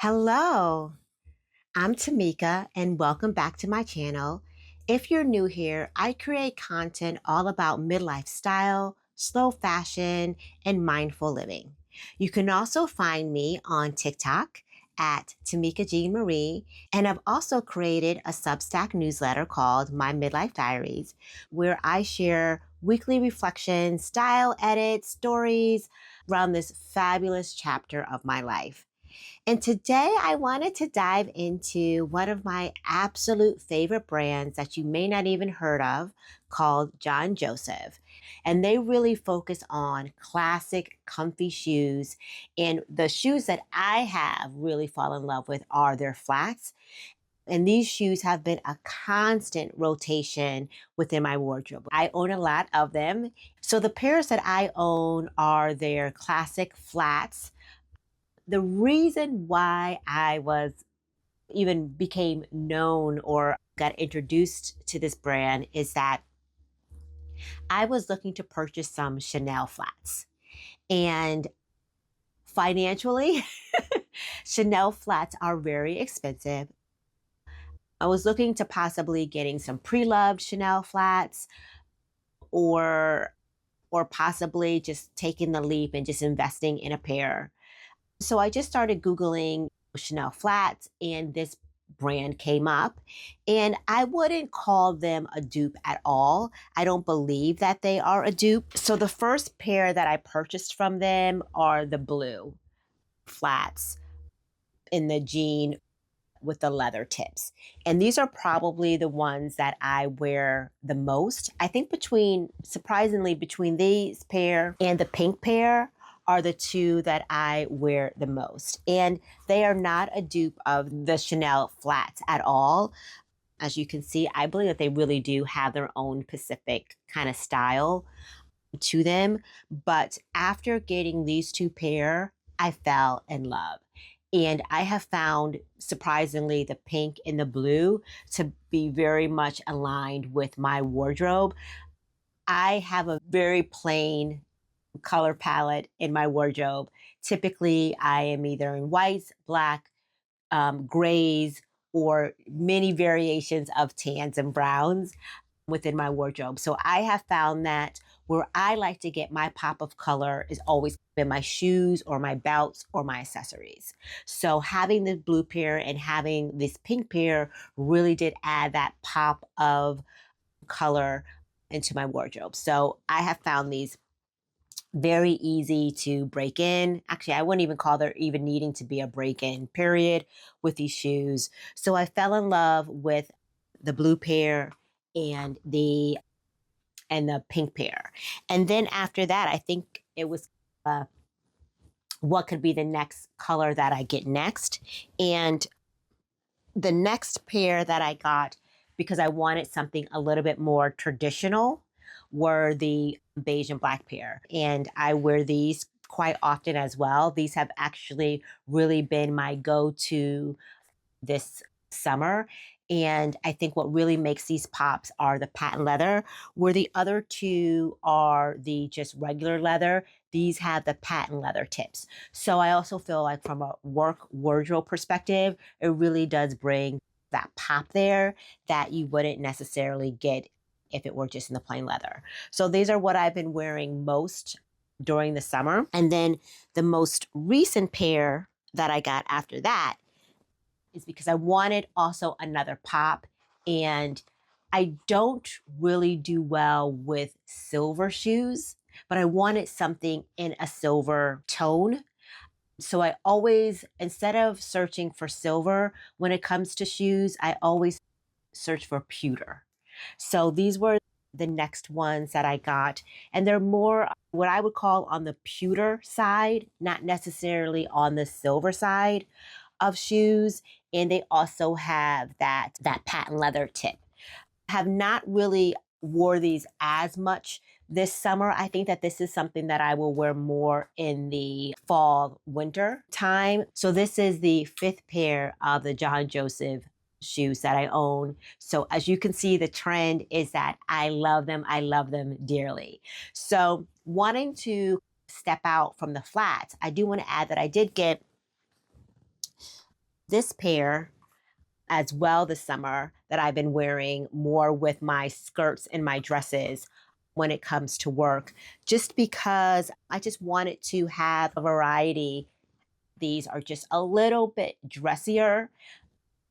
Hello, I'm Tamika and welcome back to my channel. If you're new here, I create content all about midlife style, slow fashion, and mindful living. You can also find me on TikTok at Tamika Jean Marie, and I've also created a Substack newsletter called My Midlife Diaries, where I share weekly reflections, style edits, stories around this fabulous chapter of my life. And today I wanted to dive into one of my absolute favorite brands that you may not even heard of called Jon Josef. And they really focus on classic, comfy shoes. And the shoes that I have really fallen in love with are their flats. And these shoes have been a constant rotation within my wardrobe. I own a lot of them. So the pairs that I own are their classic flats. The reason why I was even became known or got introduced to this brand is that I was looking to purchase some Chanel flats. And financially, Chanel flats are very expensive. I was looking to possibly getting some pre-loved Chanel flats or possibly just taking the leap and just investing in a pair. So I just started Googling Chanel flats and this brand came up, and I wouldn't call them a dupe at all. I don't believe that they are a dupe. So the first pair that I purchased from them are the blue flats in the jean with the leather tips. And these are probably the ones that I wear the most. I think surprisingly, between these pair and the pink pair are the two that I wear the most. And they are not a dupe of the Chanel flats at all. As you can see, I believe that they really do have their own Pacific kind of style to them. But after getting these two pair, I fell in love. And I have found, surprisingly, the pink and the blue to be very much aligned with my wardrobe. I have a very plain color palette in my wardrobe. Typically, I am either in whites, black, grays, or many variations of tans and browns within my wardrobe. So I have found that where I like to get my pop of color is always in my shoes or my belts or my accessories. So having the blue pair and having this pink pair really did add that pop of color into my wardrobe. So I have found these very easy to break in. Actually, I wouldn't even call there even needing to be a break in period with these shoes. So I fell in love with the blue pair and the pink pair. And then after that, I think it was what could be the next color that I get next. And the next pair that I got, because I wanted something a little bit more traditional, were the beige and black pair. And I wear these quite often as well. These have actually really been my go-to this summer. And I think what really makes these pops are the patent leather, where the other two are the just regular leather. These have the patent leather tips. So I also feel like from a work wardrobe perspective, it really does bring that pop there that you wouldn't necessarily get if it were just in the plain leather. So these are what I've been wearing most during the summer. And then the most recent pair that I got after that is because I wanted also another pop. And I don't really do well with silver shoes, but I wanted something in a silver tone. So I always, instead of searching for silver when it comes to shoes, I always search for pewter. So these were the next ones that I got. And they're more what I would call on the pewter side, not necessarily on the silver side of shoes. And they also have that patent leather tip. Have not really wore these as much this summer. I think that this is something that I will wear more in the fall winter time. So this is the fifth pair of the Jon Josef shoes that I own. So as you can see, the trend is that I love them. I love them dearly. So wanting to step out from the flats, I do want to add that I did get This pair as well this summer that I've been wearing more with my skirts and my dresses when it comes to work, just because I just wanted to have a variety. These are just a little bit dressier,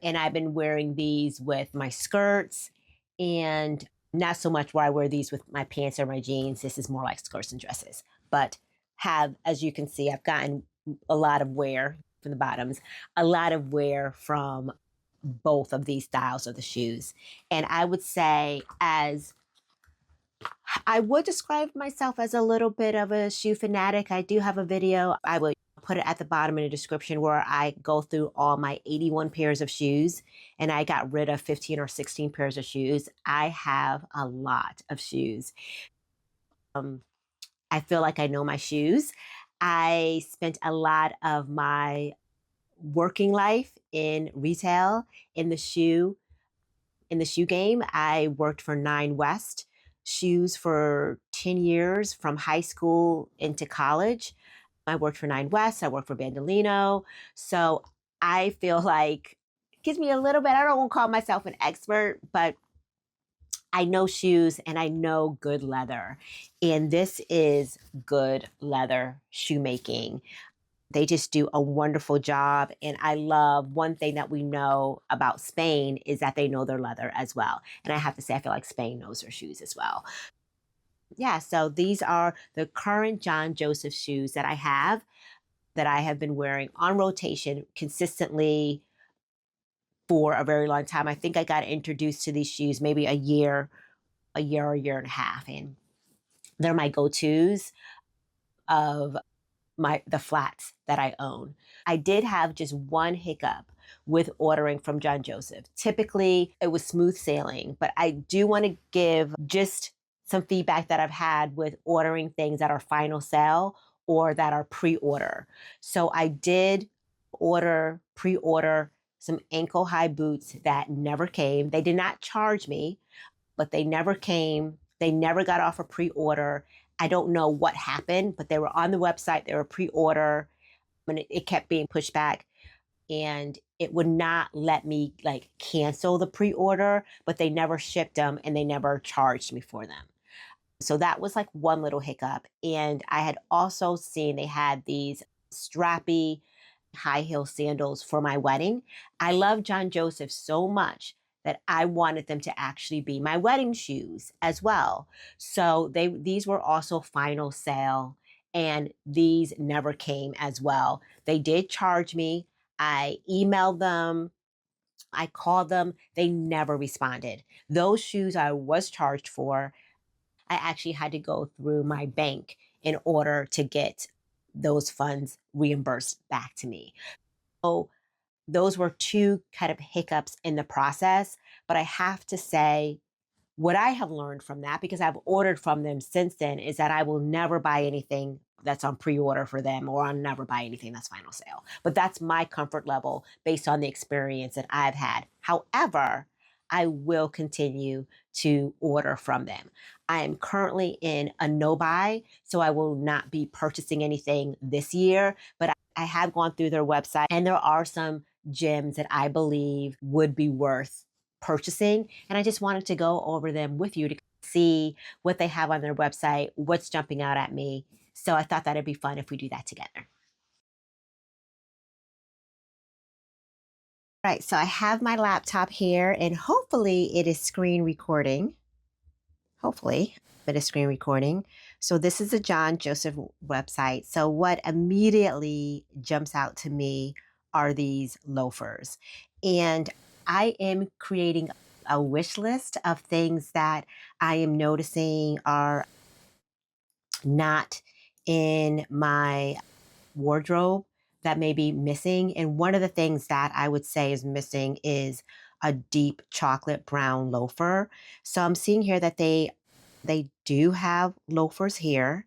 and I've been wearing these with my skirts and not so much where I wear these with my pants or my jeans. This is more like skirts and dresses, but have, as you can see, I've gotten a lot of wear from the bottoms, a lot of wear from both of these styles of the shoes. And I would say, as I would describe myself as a little bit of a shoe fanatic. I do have a video. I would put it at the bottom in the description where I go through all my 81 pairs of shoes, and I got rid of 15 or 16 pairs of shoes. I have a lot of shoes. I feel like I know my shoes. I spent a lot of my working life in retail, in the shoe game. I worked for Nine West Shoes for 10 years from high school into college. I worked for Nine West. I worked for Bandolino. So I feel like it gives me a little bit, I don't want to call myself an expert, but I know shoes and I know good leather. And this is good leather shoemaking. They just do a wonderful job. And I love one thing that we know about Spain is that they know their leather as well. And I have to say, I feel like Spain knows their shoes as well. Yeah, so these are the current Jon Josef shoes that I have been wearing on rotation consistently for a very long time. I think I got introduced to these shoes maybe a year and a half. And they're my go-tos of the flats that I own. I did have just one hiccup with ordering from Jon Josef. Typically, it was smooth sailing, but I do want to give just some feedback that I've had with ordering things that are final sale or that are pre-order. So I did pre-order some ankle high boots that never came. They did not charge me, but they never came. They never got off a pre-order. I don't know what happened, but they were on the website. They were pre-order, and it kept being pushed back, and it would not let me like cancel the pre-order, but they never shipped them and they never charged me for them. So that was like one little hiccup. And I had also seen they had these strappy high heel sandals for my wedding. I love Jon Josef so much that I wanted them to actually be my wedding shoes as well. So these were also final sale, and these never came as well. They did charge me. I emailed them. I called them. They never responded. Those shoes I was charged for, I actually had to go through my bank in order to get those funds reimbursed back to me. So those were two kind of hiccups in the process. But I have to say, what I have learned from that, because I've ordered from them since then, is that I will never buy anything that's on pre-order for them, or I'll never buy anything that's final sale. But that's my comfort level based on the experience that I've had. However, I will continue to order from them. I am currently in a no buy, so I will not be purchasing anything this year, but I have gone through their website, and there are some gems that I believe would be worth purchasing. And I just wanted to go over them with you to see what they have on their website, what's jumping out at me. So I thought that'd be fun if we do that together. Right, so I have my laptop here, and hopefully it is screen recording. Hopefully it is screen recording. So this is the Jon Josef website. So what immediately jumps out to me are these loafers. And I am creating a wish list of things that I am noticing are not in my wardrobe that may be missing. And one of the things that I would say is missing is a deep chocolate brown loafer. So I'm seeing here that they do have loafers here.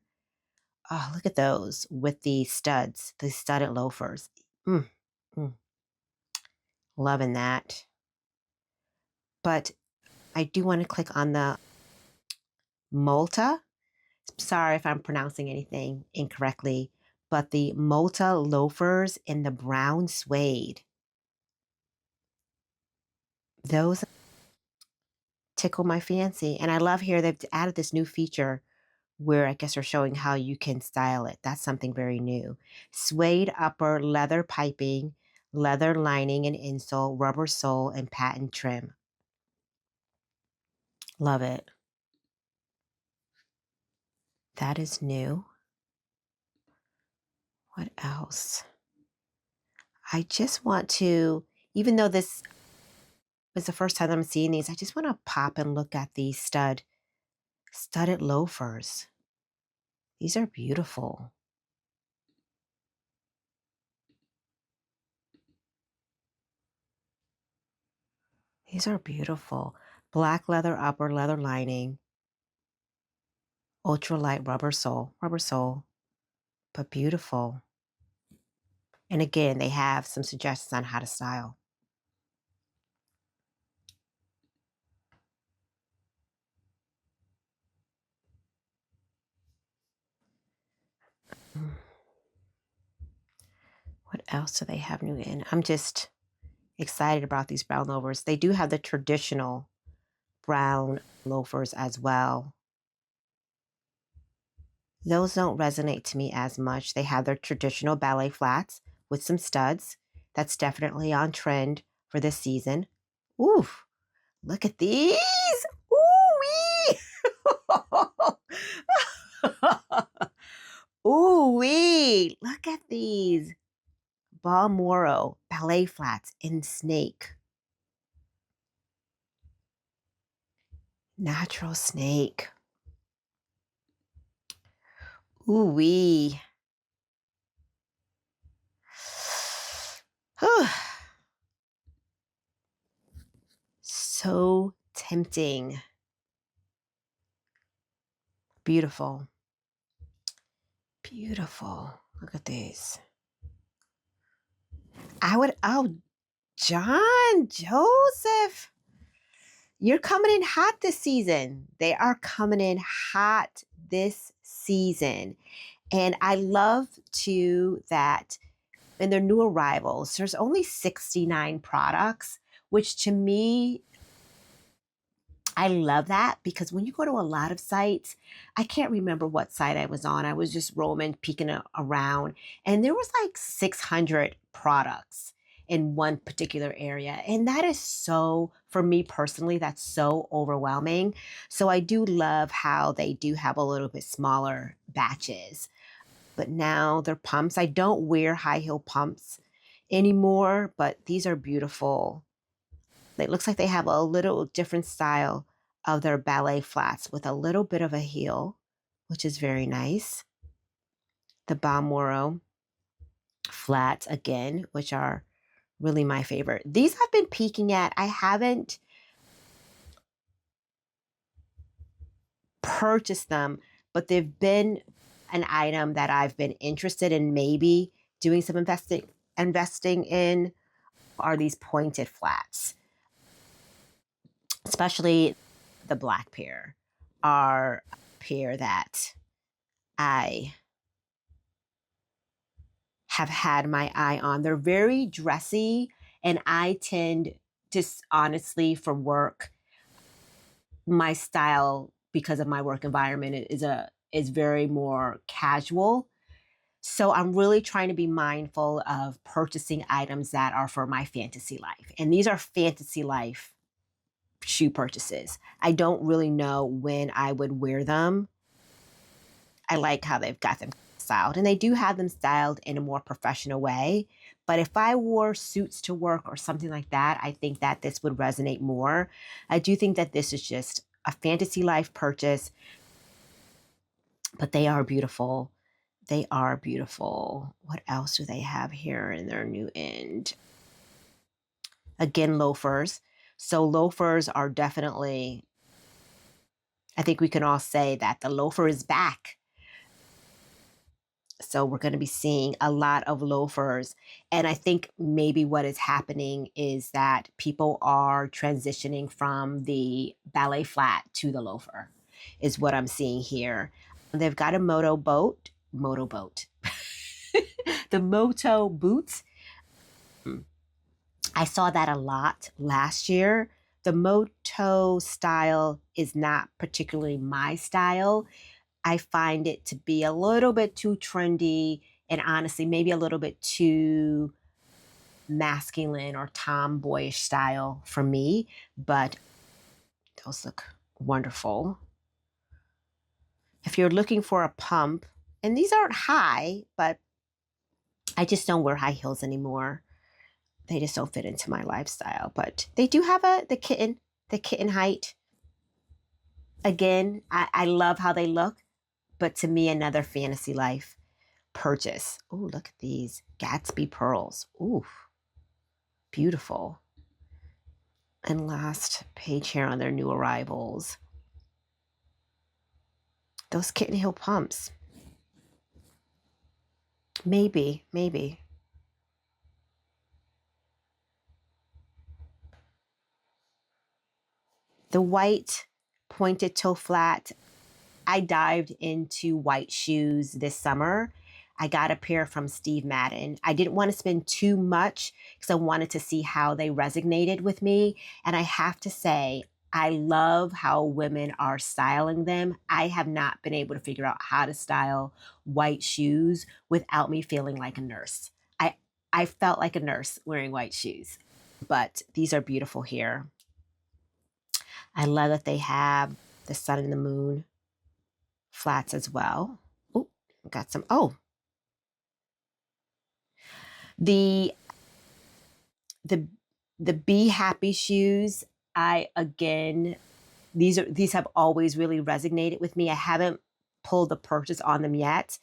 Oh, look at those with the studs, the studded loafers. Mm, mm, loving that. But I do want to click on the Malta. Sorry if I'm pronouncing anything incorrectly, but the Malta loafers in the brown suede. Those tickle my fancy. And I love here they've added this new feature where I guess they're showing how you can style it. That's something very new. Suede upper, leather piping, leather lining and insole, rubber sole, and patent trim. Love it. That is new. What else? I just want to, even though this is the first time I'm seeing these, I just want to pop and look at these studded loafers. These are beautiful. These are beautiful. Black leather upper, leather lining, ultralight rubber sole, but beautiful. And again, they have some suggestions on how to style. What else do they have new in? I'm just excited about these brown loafers. They do have the traditional brown loafers as well. Those don't resonate to me as much. They have their traditional ballet flats with some studs. That's definitely on trend for this season. Ooh, look at these. Ooh-wee. Ooh-wee. Look at these. Balmoral ballet flats in snake. Natural snake. Ooh-wee. So tempting. Beautiful. Beautiful. Look at these. Oh, Jon Josef. You're coming in hot this season. They are coming in hot this season. And I love too that in their new arrivals, there's only 69 products, which to me, I love that because when you go to a lot of sites, I can't remember what site I was on. I was just roaming, peeking around, and there was like 600 products in one particular area. And that is so, for me personally, that's so overwhelming. So I do love how they do have a little bit smaller batches. But now they're pumps. I don't wear high heel pumps anymore, but these are beautiful. It looks like they have a little different style of their ballet flats with a little bit of a heel, which is very nice. The Balmoral flats again, which are really my favorite. These I've been peeking at. I haven't purchased them, but they've been an item that I've been interested in maybe doing some investing in are these pointed flats. Especially the black pair are a pair that I have had my eye on. They're very dressy, and I tend just honestly for work, my style because of my work environment is very more casual. So I'm really trying to be mindful of purchasing items that are for my fantasy life. And these are fantasy life shoe purchases. I don't really know when I would wear them. I like how they've got them styled, and they do have them styled in a more professional way. But if I wore suits to work or something like that, I think that this would resonate more. I do think that this is just a fantasy life purchase, but they are beautiful. They are beautiful. What else do they have here in their new end? Again, loafers. So loafers are definitely, I think we can all say that the loafer is back. So we're going to be seeing a lot of loafers. And I think maybe what is happening is that people are transitioning from the ballet flat to the loafer, is what I'm seeing here. They've got a motorboat, the moto boots. I saw that a lot last year. the moto style is not particularly my style. I find it to be a little bit too trendy and honestly, maybe a little bit too masculine or tomboyish style for me, but those look wonderful. If you're looking for a pump, and these aren't high, but I just don't wear high heels anymore. They just don't fit into my lifestyle, but they do have the kitten height. Again, I love how they look, but to me, another fantasy life purchase. Oh, look at these Gatsby pearls. Ooh, beautiful. And last page here on their new arrivals. Those kitten heel pumps. Maybe. The white pointed toe flat. I dived into white shoes this summer. I got a pair from Steve Madden. I didn't want to spend too much because I wanted to see how they resonated with me. And I have to say, I love how women are styling them. I have not been able to figure out how to style white shoes without me feeling like a nurse. I felt like a nurse wearing white shoes, but these are beautiful here. I love that they have the sun and the moon flats as well. Oh, got some. Oh, the the the Be Happy shoes. These have always really resonated with me. I haven't pulled the purchase on them yet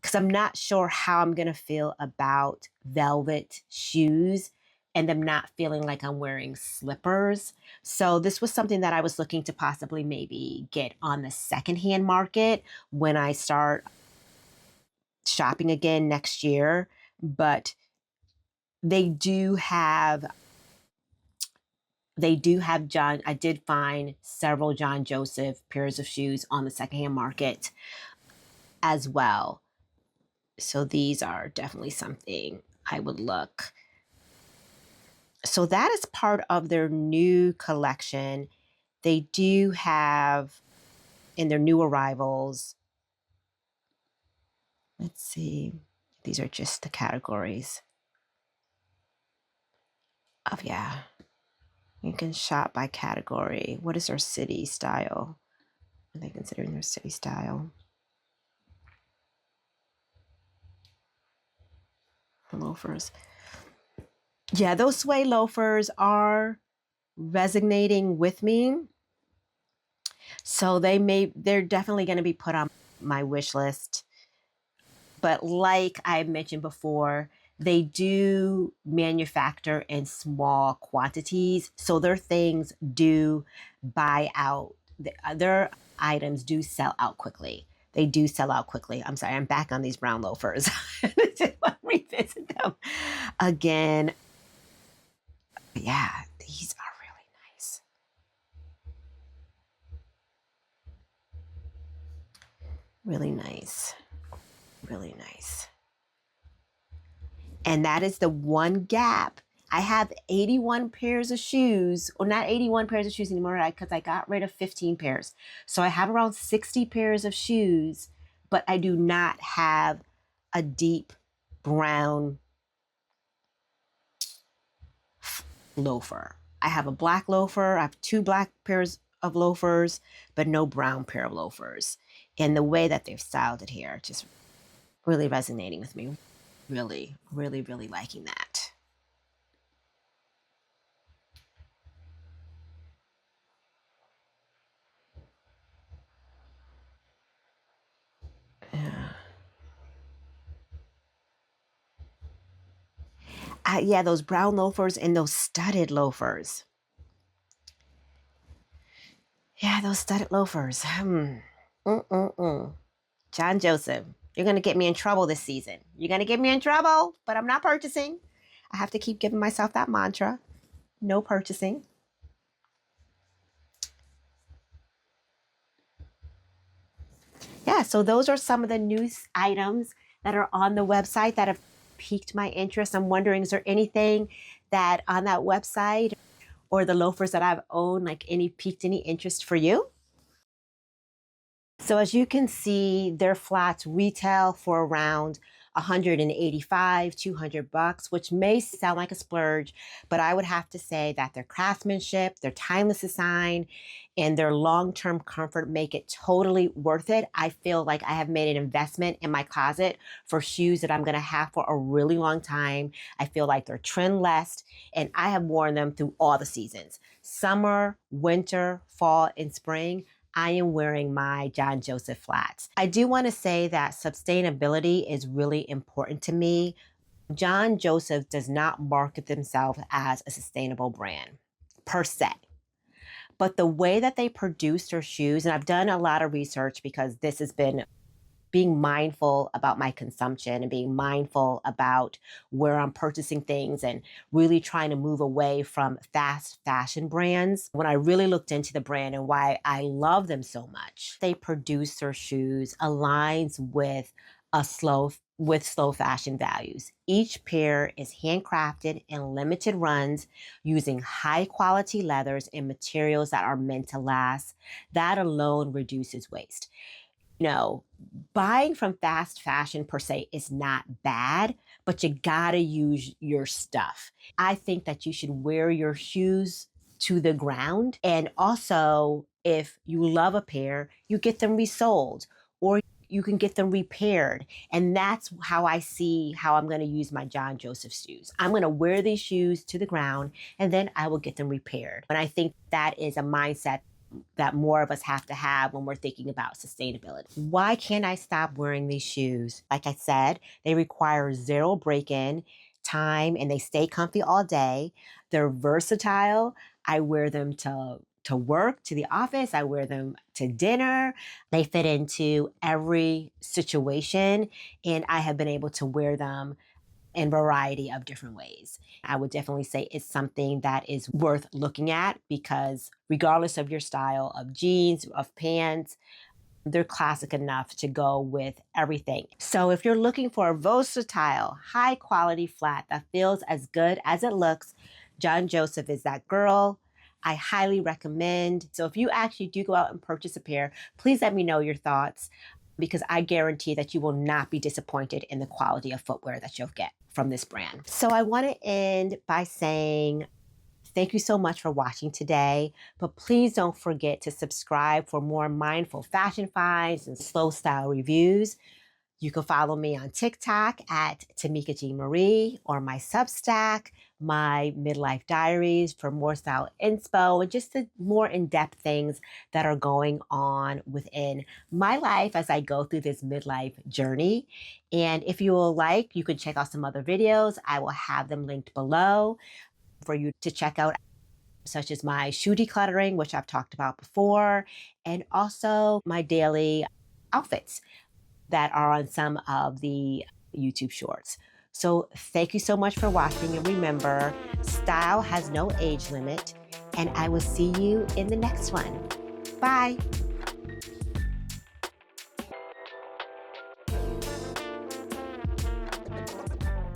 because I'm not sure how I'm gonna feel about velvet shoes and them not feeling like I'm wearing slippers. So this was something that I was looking to possibly maybe get on the secondhand market when I start shopping again next year. But they do have John. I did find several Jon Josef pairs of shoes on the secondhand market as well. So these are definitely something I would look. So that is part of their new collection. They do have in their new arrivals. Let's see. These are just the categories of, yeah. You can shop by category. What is their city style? Are they considering their city style? Loafers. Yeah, those suede loafers are resonating with me. So they're definitely going to be put on my wish list. But like I mentioned before, they do manufacture in small quantities. So their things do buy out. Their items do sell out quickly. They do sell out quickly. I'm sorry, I'm back on these brown loafers. Just want to revisit them again. But yeah, these are really nice. Really nice. Really nice. And that is the one gap. I have 81 pairs of shoes, or not 81 pairs of shoes anymore because I got rid of 15 pairs. So I have around 60 pairs of shoes, but I do not have a deep brown loafer. I have a black loafer. I have 2 black pairs of loafers, but no brown pair of loafers. And the way that they've styled it here, just really resonating with me. Really liking that. Yeah. Yeah, those brown loafers and those studded loafers. Yeah, those studded loafers. Jon Josef, you're going to get me in trouble this season. You're going to get me in trouble, but I'm not purchasing. I have to keep giving myself that mantra. No purchasing. Yeah, so those are some of the news items that are on the website that have piqued my interest. I'm wondering, is there anything that on that website or the loafers that I've owned, like piqued any interest for you? So as you can see, their flats retail for around 185, 200 bucks, which may sound like a splurge, but I would have to say that their craftsmanship, their timeless design, and their long-term comfort make it totally worth it. I feel like I have made an investment in my closet for shoes that I'm going to have for a really long time. I feel like they're trendless, and I have worn them through all the seasons: summer, winter, fall, and spring. I am wearing my Jon Josef flats. I do want to say that sustainability is really important to me. Jon Josef does not market themselves as a sustainable brand per se. But the way that they produce their shoes, and I've done a lot of research because this has been being mindful about my consumption and being mindful about where I'm purchasing things and really trying to move away from fast fashion brands. When I really looked into the brand and why I love them so much, they produce their shoes aligns with slow fashion values. Each pair is handcrafted in limited runs using high quality leathers and materials that are meant to last. That alone reduces waste. Buying from fast fashion per se is not bad, but you gotta use your stuff. I think that you should wear your shoes to the ground. And also, if you love a pair, you get them resold or you can get them repaired. And that's how I see how I'm going to use my Jon Josef shoes. I'm going to wear these shoes to the ground and then I will get them repaired. And I think that is a mindset that more of us have to have when we're thinking about sustainability. Why can't I stop wearing these shoes? Like I said, they require zero break-in time and they stay comfy all day. They're versatile. I wear them to work, to the office. I wear them to dinner. They fit into every situation, and I have been able to wear them in a variety of different ways. I would definitely say it's something that is worth looking at because regardless of your style of jeans, of pants, they're classic enough to go with everything. So if you're looking for a versatile, high quality flat that feels as good as it looks, Jon Josef is that girl. I highly recommend. So if you actually do go out and purchase a pair, please let me know your thoughts because I guarantee that you will not be disappointed in the quality of footwear that you'll get from this brand. So I want to end by saying thank you so much for watching today, but please don't forget to subscribe for more mindful fashion finds and slow style reviews. You can follow me on TikTok at Tamika G. Marie or my Substack, my Midlife Diaries for more style inspo and just the more in-depth things that are going on within my life as I go through this midlife journey. And if you will like, you can check out some other videos. I will have them linked below for you to check out, such as my shoe decluttering, which I've talked about before, and also my daily outfits that are on some of the YouTube shorts. So thank you so much for watching. And remember, style has no age limit. And I will see you in the next one. Bye.